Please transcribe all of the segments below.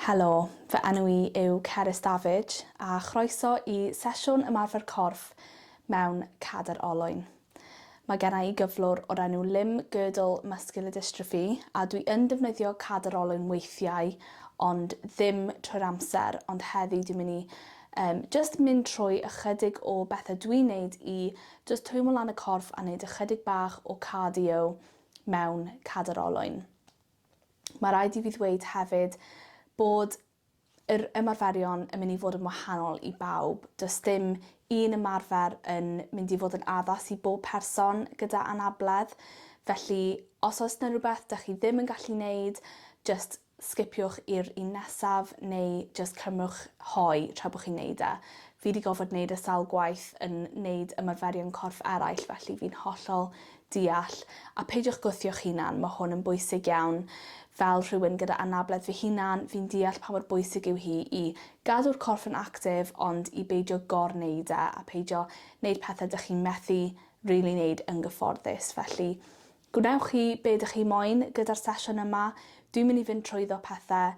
Helo, fy enw I yw Cerys Davage a chroeso I sesiwn Ymarfer Corff mewn Cadair Olwyn. Mae genna I gyflwr o'r enw limb-girdle muscular dystrophy a dwi yn defnyddio Cadair Olwyn weithiau ond ddim trwy'r amser, ond heddi dwi'n mynd I just mynd trwy ychydig o bethau dwi'n neud I just twymo lan y corff a neud ychydig bach o cardio mewn Cadair Olwyn. Mae rhaid I fi ddweud hefyd bod yr ymarferion yn mynd I fod yn wahanol I bawb. Does dim un ymarfer yn mynd I fod yn addas I bob person gyda anabledd. Felly, os oes yna rhywbeth dych chi ddim yn gallu neud, just skipiwch i'r un nesaf neu just cymrwch hoi tra bod chi'n neud e. Fi wedi gofod neud y sawl gwaith yn neud ymarferion corff eraill, felly fi'n hollol deall. A peidiwch gwthio'ch hunan, mae hwn yn bwysig iawn. Fel rhywun gyda anabledd fy hunan, fi'n deall pa mor bwysig yw hi I gadw'r corff yn actif, ond I beidio gor-neud e a peidio neud pethau dych chi'n methu really neud yn gyfforddus. Felly, gwnewch chi be dych chi moyn gyda'r sesiwn yma. Dwi'n mynd I fynd trwyddo pethau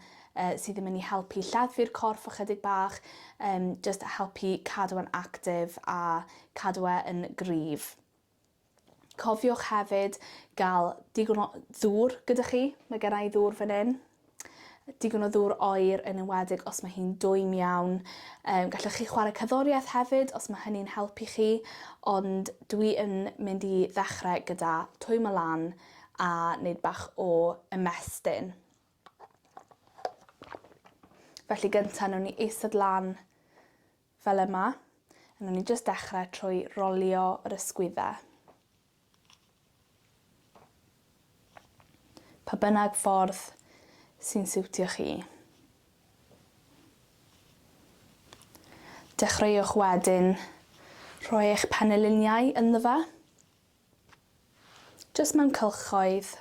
sydd yn mynd I helpu lleddfu'r corff ychydig bach, just helpu cadw yn actif a cadw yn gryf. Cofiwch hefyd gael digon o ddŵr gyda chi. Mae genna I ddŵr fan hyn. Digon o ddŵr oer yn enwedig os mae hi'n dwym iawn. Gallwch chi chwarae cerddoriaeth hefyd os mae hynny'n helpu chi, ond dwi yn mynd I ddechrau gyda twymo lan a wneud bach o ymestyn. Felly gyntaf wnawn ni eistedd lan fel yma. A wnawn ni just dechrau trwy rolio yr ysgwyddau. Pa bynnag ffordd sy'n siwtio chi. Dechreuwch wedyn rhoi eich peniliniau ynddo fe. Just mewn cylchoedd.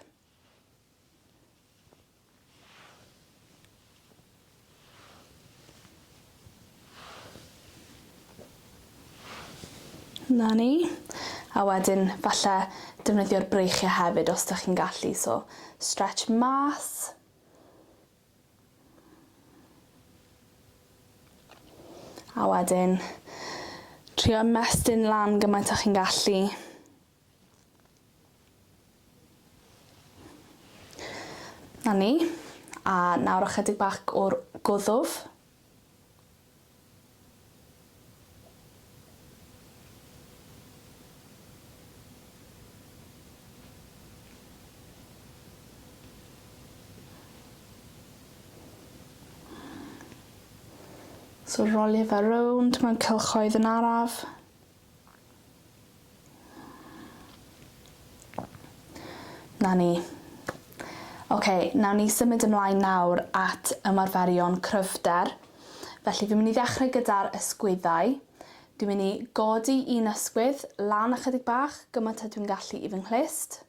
Na ni. A wedyn falle defnyddio'r breichiau hefyd os ydych chi'n gallu. So, stretch mas. A wedyn, trio ymestyn lan gymaint â chi'n gallu. Na ni. A nawr ychydig bach o'r gwddwf. So rolio fe rownd mewn cylchoedd yn araf. Na ni. Nawn ni symud ymlaen nawr at ymarferion cryfder. Felly fi'n mynd I ddechrau gyda'r ysgwyddau. Dwi'n mynd I godi un ysgwydd lan ychydig bach, gymaint â dwi'n gallu I fy nghlist.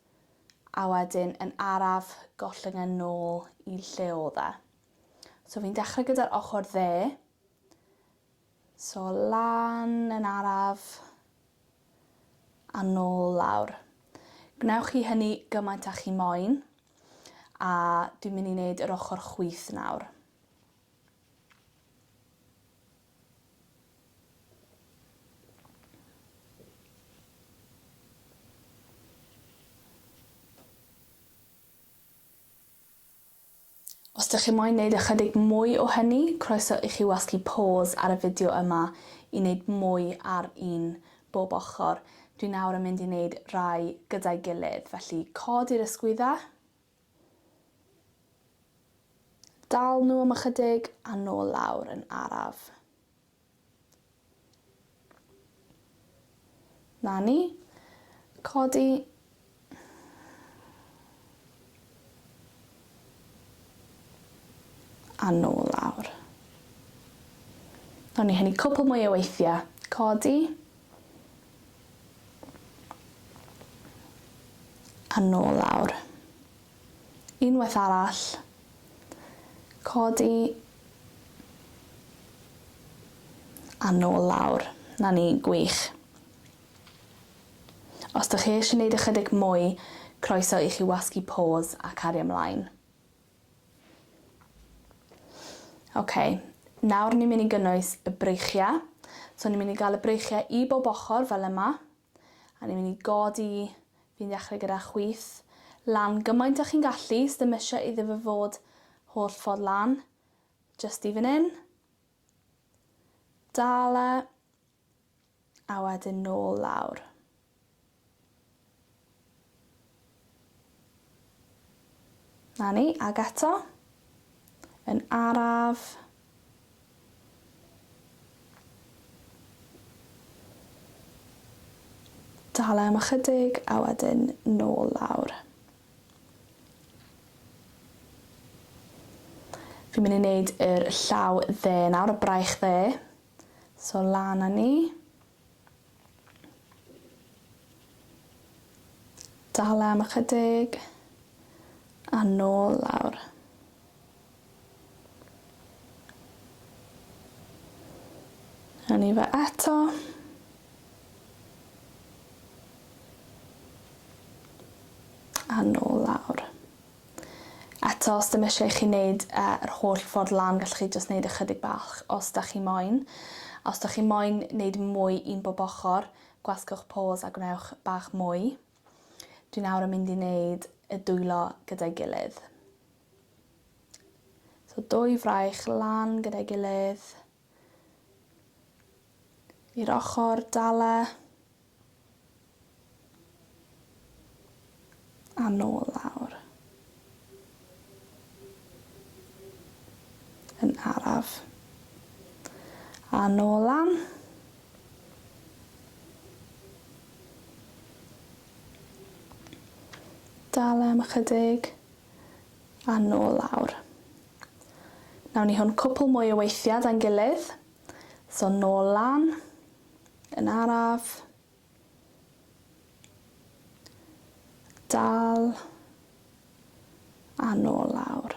A wedyn yn araf gollwng yn ôl I lle oedd e. So fi'n dechrau gyda'r ochr dde. So lan yn araf a nôl lawr. Gwnewch chi hynny gymaint â chi moyn a dwi'n mynd I wneud yr ochr chwith nawr. Os ydych chi moyn wneud ychydig mwy o hynny, croeso I chi wasgu pause ar y fideo yma I wneud mwy ar un bob ochr. Dwi nawr yn mynd I wneud rai gyda'i gilydd, felly codi'r ysgwyddau. Dal nhw am ychydig a nôl lawr yn araf. Na ni. Codi. A nôl lawr. Nawn ni hynny cwpl mwy o weithiau. Codi. A nôl lawr. Unwaith arall. Codi. A nôl lawr. Na ni, gwych. Os ydych chi eisiau gwneud ychydig mwy, croeso I chi wasgu pause a cario ymlaen. Nawr ni'n mynd i gynnwys y breichiau. So ni'n mynd i gael y breichiau i bob ochr fel yma. A ni'n mynd i godi, fi'n dechrau gyda chwith, lan gymaint â chi'n gallu, sdim eisiau iddo fe fod holl ffordd lan. Just i fan hyn. Dala. A wedyn nôl lawr. Na ni, ag eto. Yn araf. Dala am ychydig a wedyn nôl lawr. Fi'n mynd i wneud yr llaw dde nawr, y braich dde. So lan â ni. Dala am ychydig a nôl lawr. A ni fe eto. A nôl lawr. Eto, os dim eisiau chi wneud yr holl ffordd lan, gallwch chi jyst wneud ychydig bach os da chi moyn. Os da chi moyn wneud mwy un bob ochr, gwasgwch pause a gwnewch bach mwy. Dwi nawr yn mynd i wneud y dwylo gyda'i gilydd. So 2 fraich lan gyda'i gilydd. I'r ochr, dala. A nôl lawr. Yn araf. A nôl lan. Dala am ychydig. A nôl lawr. Nawn ni hwn cwpl mwy o weithiau da'n gilydd. So nôl lan. Yn araf. Dal. A nôl lawr.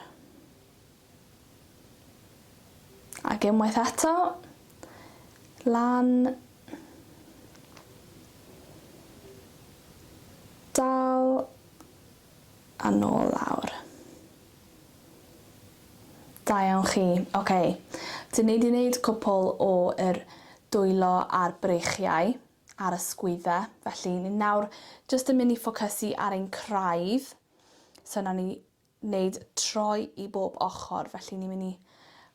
Ac unwaith eto. Lan. Dal. A nôl lawr. Da iawn chi. Dyn ni wedi gwneud cwpl o yr dwylo a'r breichiau ar y sgwyddau. Felly ni nawr jyst yn mynd i ffocysu ar ein craidd. So nawn ni wneud troi i bob ochr. Felly ni'n mynd i,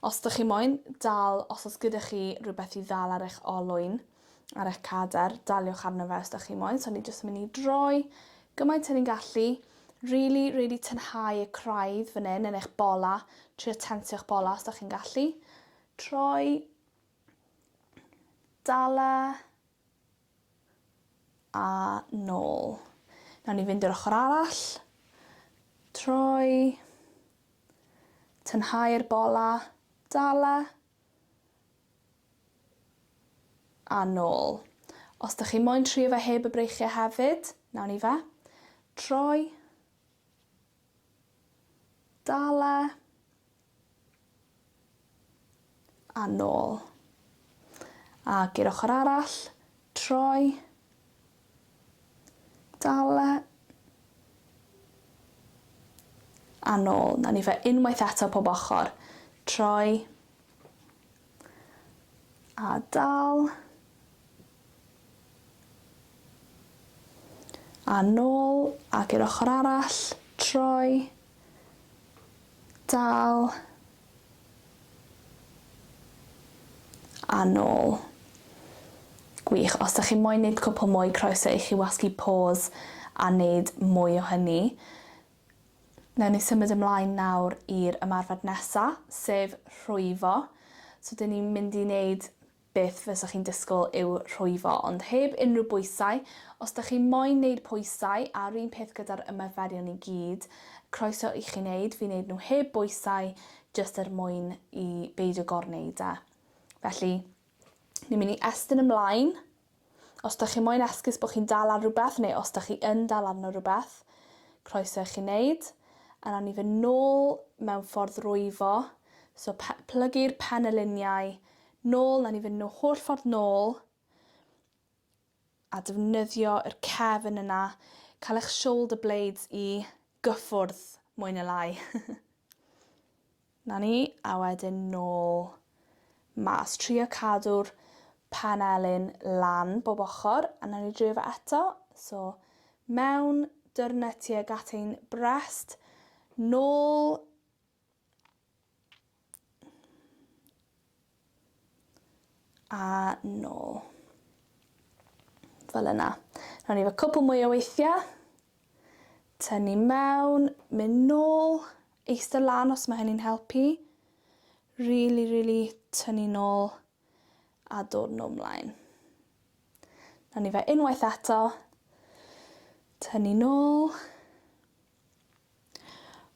os ydych chi moyn, os oes gyda chi rhywbeth i ddal ar eich olwyn, ar eich cadair, daliwch arno fe os ydych chi moyn. So ni jyst yn mynd i droi gymaint â ni'n gallu. Really tynhau y craidd fan hyn yn eich bola. Trio tensio'ch bola os ydych chi'n gallu. Troi. Dala. A nôl. Nawn ni fynd i'r ochr arall. Troi. Tynhau'r bola. Dala. A nôl. Os ydych chi moyn trio fe heb y breichiau hefyd, nawn ni fe. Troi. Dala. A nôl. Ac i'r ochr arall. Troi. Dala. A nôl. Nawn ni fe unwaith eto pob ochr. Troi. A dal. A nôl. Ac i'r ochr arall. Troi. Dal. A nôl. Gwych. Os ydych chi moyn wneud cwpl mwy, croeso i chi wasgu pause a wneud mwy o hynny. Nawn ni symud ymlaen nawr i'r ymarfer nesaf, sef rhwyfo. So dyn ni'n mynd i wneud beth fysa chi'n disgwyl yw rhwyfo, ond heb unrhyw bwysau. Os ydych chi moyn wneud pwysau a'r un peth gyda'r ymarferion i gyd, croeso i chi wneud. Fi'n wneud nhw heb bwysau, jyst mwyn i beidio gorwneud e. Felly, ni'n mynd i estyn ymlaen. Os ydych chi moyn esgus bod chi'n dal ar rhywbeth, neu os ydych chi yn dal arno rhywbeth, croeso i chi wneud. A nawn ni fynd nôl mewn ffordd rhwyfo. So plygu'r penyluniau nôl, nawn ni fynd nhw holl ffordd nôl. A defnyddio yr cefn yna. Cael eich shoulder blades i gyffwrdd mwy neu lai. Na ni, a wedyn nôl mas. Trio cadw'r panelyn lan bob ochr, a na ni drio fe eto. So, mewn, dyrna tuag at ein brest, nôl, a nôl. Fel yna. Nawn ni fe cwpl mwy o weithiau. Tynnu mewn, mynd nôl, eistedd lan os mae hynny'n helpu. Really tynnu nôl a dod nôl mlaen. Nawn ni fe unwaith eto. Tynnu nôl.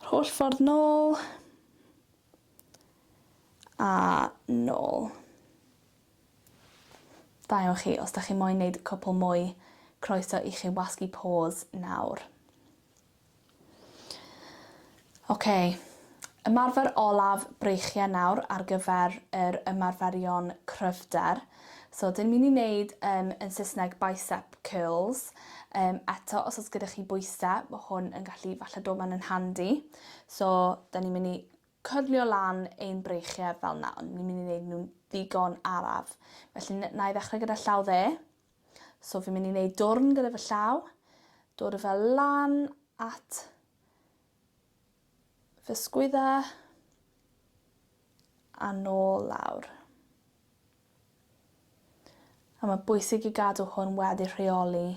Yr holl ffordd nôl. A nôl. Da iawn chi, os da chi moyn wneud cwpl mwy, croeso i chi wasgu pause nawr. Ymarfer olaf breichiau nawr ar gyfer yr ymarferion cryfder. So, dyn ni'n mynd i wneud yn Saesneg bicep curls. Eto, os oes gyda chi bwysau, mae hwn yn gallu falle dod mewn yn handi. So, dyn ni'n mynd i cyrlio lan ein breichiau fel yna, ond ni'n mynd i wneud nhw'n ddigon araf. Felly, na i ddechrau gyda llaw dde. So, fi'n mynd i wneud dwrn gyda fy llaw, dod o fel lan at fy sgwyddau a nôl lawr. A mae bwysig i gadw hwn wedi rheoli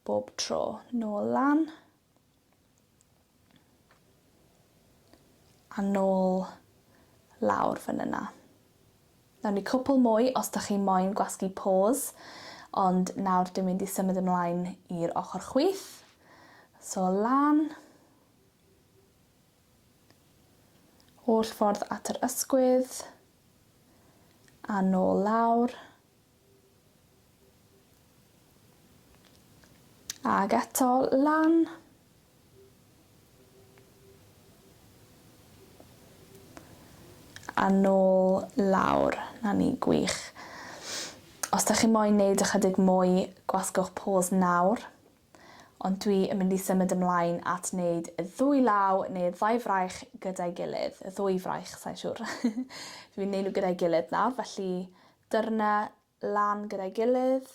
bob tro. Nôl lan a nôl lawr fan yna. Nawn ni cwpl mwy os da chi moyn gwasgu pause, ond nawr dwi'n mynd i symud ymlaen i'r ochr chwith. So lan, holl ffordd at yr ysgwydd, a nôl lawr. Ag eto lan. A nôl lawr. Na ni, gwych. Os da chi moyn wneud ychydig mwy, gwasgwch pause nawr. Ond dwi yn mynd i symud ymlaen at wneud y ddwy law neu ddau fraich gyda'i gilydd. Y ddwy fraich, sa'n siŵr. Fi'n wneud nhw gyda'i gilydd nawr, felly dyrna lan gyda'i gilydd.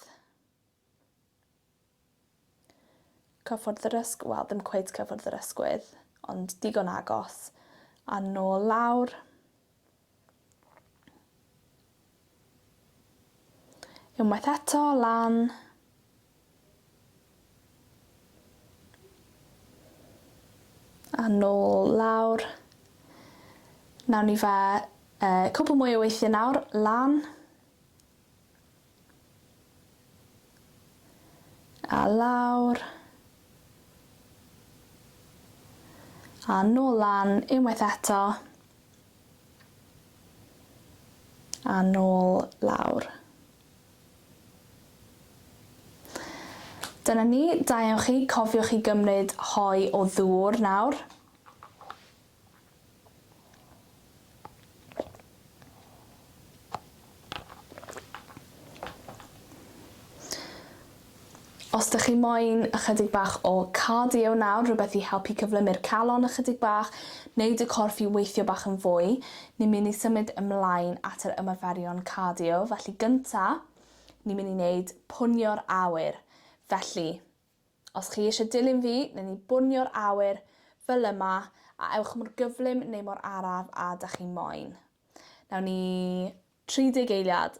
Cyffordd yr ysgwydd, wel, ddim cweit cyffordd yr ysgwydd, ond digon agos. A nôl lawr. Unwaith eto, lan. A nôl lawr. Nawn ni fe cwpl mwy o weithiau nawr, lan. A lawr. A nôl lan, unwaith eto. A nôl lawr. Dyna ni, da iawn chi, cofiwch i gymryd hoi o ddŵr nawr. Os da chi moyn ychydig bach o cardio nawr, rhywbeth i helpu cyflymu'r calon ychydig bach, wneud y corff i weithio bach yn fwy, ni'n mynd i symud ymlaen at yr ymarferion cardio. Felly gynta, ni'n mynd i wneud pwnio'r awyr. Felly, os chi eisiau dilyn fi, wnawn ni bwnio'r awyr fel yma, a ewch mor gyflym neu mor araf a da chi moyn. Nawn ni 30 eiliad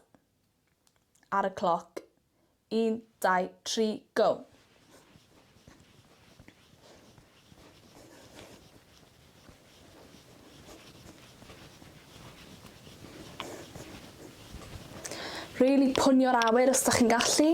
ar y cloc. 1, 2, 3, go! Really pwnio'r awyr os da chi'n gallu.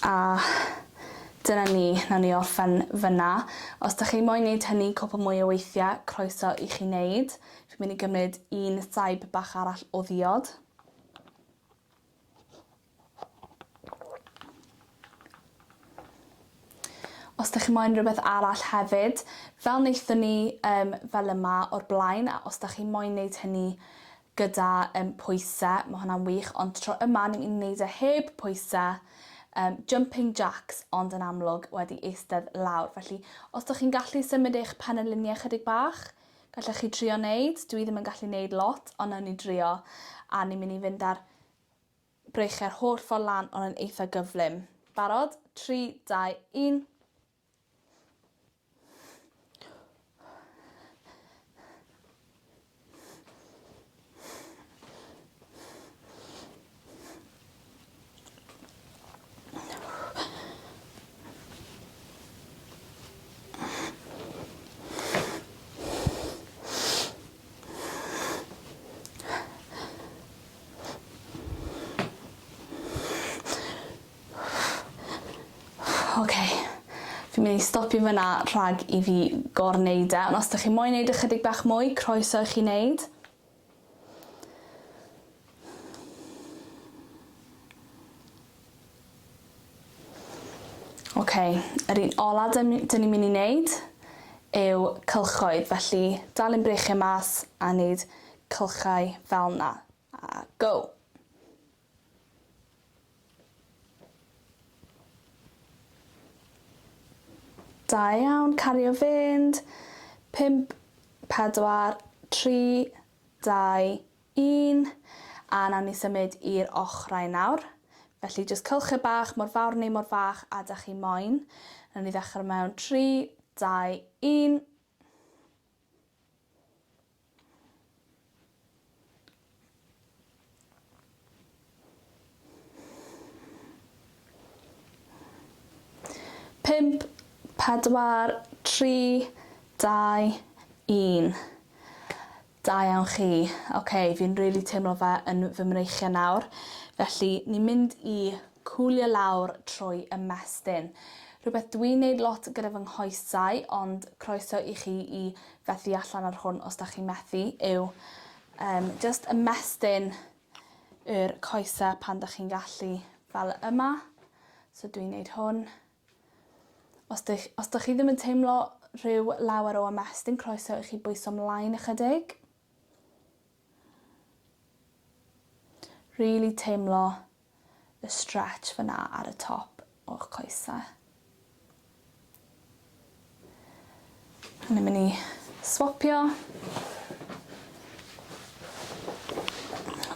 A dyna ni, nawn ni orffen fyna. Os da chi moyn wneud hynny cwpl mwy o weithiau, croeso i chi wneud. Fi'n mynd i gymryd un saib bach arall o ddiod. Os ydych chi'n moyn rhywbeth arall hefyd, fel wnaethon ni fel yma o'r blaen, a os ydych chi'n moyn wneud hynny gyda pwysau, mae hwnna'n wych, ond tro yma ni'n wneud e heb pwysau, jumping jacks, ond yn amlwg wedi eistedd lawr. Felly, os ydych chi'n gallu symud eich penyluniau chydig bach, gallech chi trio wneud. Dwi ddim yn gallu wneud lot, ond nawn ni drio. A ni'n mynd i fynd ar breichiau'r holl ffordd lan, ond yn eitha gyflym. Barod? 3, 2, 1. Fi'n mynd i stopio fyna rhag i fi gorwneud e, ond os ydych chi'n moyn wneud ychydig bach mwy, croeso i chi wneud. Yr un ola dyn ni'n mynd i wneud yw cylchoedd, felly dal yn breichio mas a wneud cylchau fel yna. A go! Da iawn, cario fynd. 5, 4, 3, 2, 1. A nawn ni symud i'r ochrau nawr. Felly, jyst cylchau bach, mor fawr neu mor fach a dach chi moyn. Nawn ni ddechrau mewn 3, 2, 1. Pump, 4, 3, 2, 1. Da iawn chi. Fi'n rili teimlo fe yn fy mreichiau nawr. Felly, ni'n mynd i cwlio lawr trwy ymestyn. Rhywbeth dwi'n wneud lot gyda fy nghoesau, ond croeso i chi i fethu allan ar hwn os da chi'n methu, yw just ymestyn yr coesau pan da chi'n gallu fel yma. So dwi'n wneud hwn. Os da chi ddim yn teimlo rhyw lawer o ymestyn, croeso i chi bwyso ymlaen ychydig. Really teimlo y stretch fyna ar y top o'ch coesau. Ni'n mynd i swopio.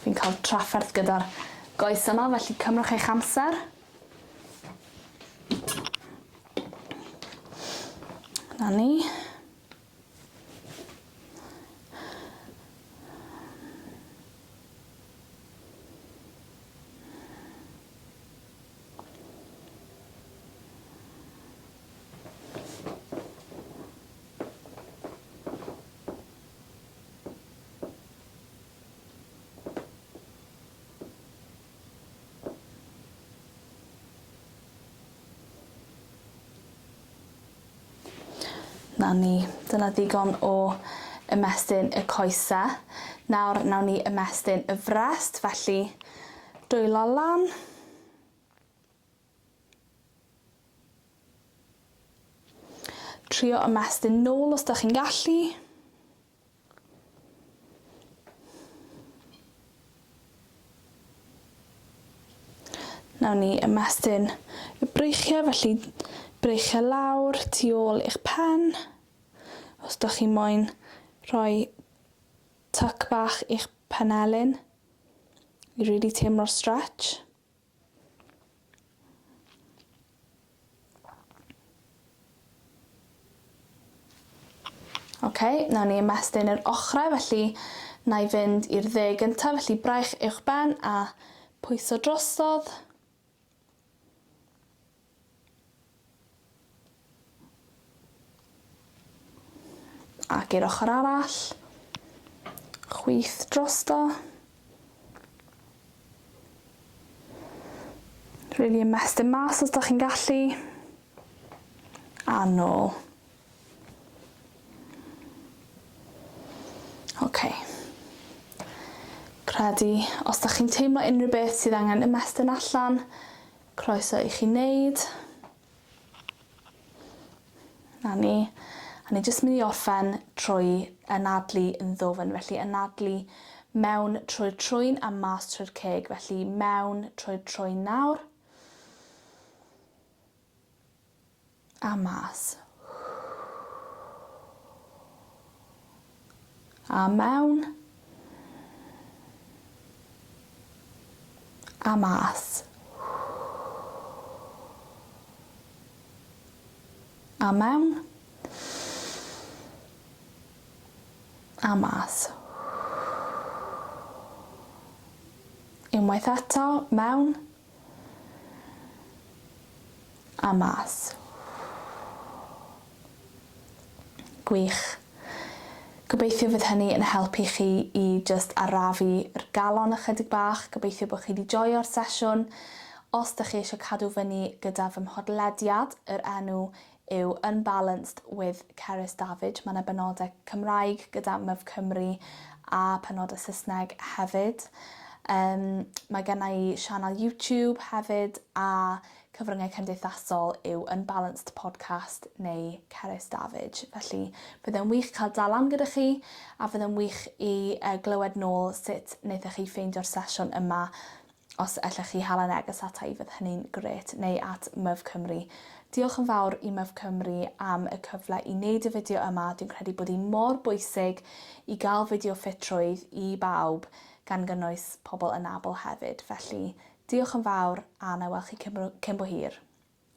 Fi'n cael trafferth gyda'r goes yma, felly cymrwch eich amser. Na ni. Na ni, dyna ddigon o ymestyn y coesau. Nawr nawn ni ymestyn y frest, felly dwylo lan. Trio ymestyn nôl os da chi'n gallu. Nawn ni ymestyn y breichiau, felly breichiau lawr tu ôl i'ch pen. Os da chi moyn rhoi tuck bach i'ch penelyn i really teimlo'r stretch. Nawn ni ymestyn yr ochrau, felly na i fynd i'r dde gyntaf, felly braich i'ch ben a pwyso drosodd. Ac i'r ochr arall, chwith drosto. Really ymestyn mas os da chi'n gallu. A nôl. Credu, os da chi'n teimlo unrhyw beth sydd angen ymestyn allan, croeso i chi wneud. Na ni. A ni jyst mynd i orffen trwy anadlu yn ddwfn. Felly anadlu mewn trwy'r trwyn a mas trwy'r ceg. Felly mewn trwy'r trwyn nawr. A mas. A mewn. A mas. A mewn. A mas. Unwaith eto, mewn. A mas. Gwych. Gobeithio fydd hynny yn helpu chi i just arafu'r galon ychydig bach. Gobeithio bod chi wedi joio'r sesiwn. Os ydych chi eisiau cadw fyny gyda fy mhodlediad, yr enw yw Unbalanced with Cerys Davage. Mae yna benodau Cymraeg gyda Myf Cymru a penodau Saesneg hefyd. Mae genna i sianel YouTube hefyd a cyfryngau cymdeithasol yw Unbalanced podcast neu Cerys Davage. Felly byddai'n wych cael dalan gyda chi a byddai'n wych i glywed nôl sut wnaethoch chi ffeindio'r sesiwn yma. Os allech chi hala neges ata i fydd hynny'n gret, neu at Myf Cymru. Diolch yn fawr i Myf Cymru am y cyfle i wneud y fideo yma. Dwi'n credu bod hi mor bwysig i gael fideo ffitrwydd i bawb gan gynnwys pobl anabl hefyd. Felly diolch yn fawr a na welch chi cyn bo hir.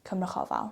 Cymrwch ofal.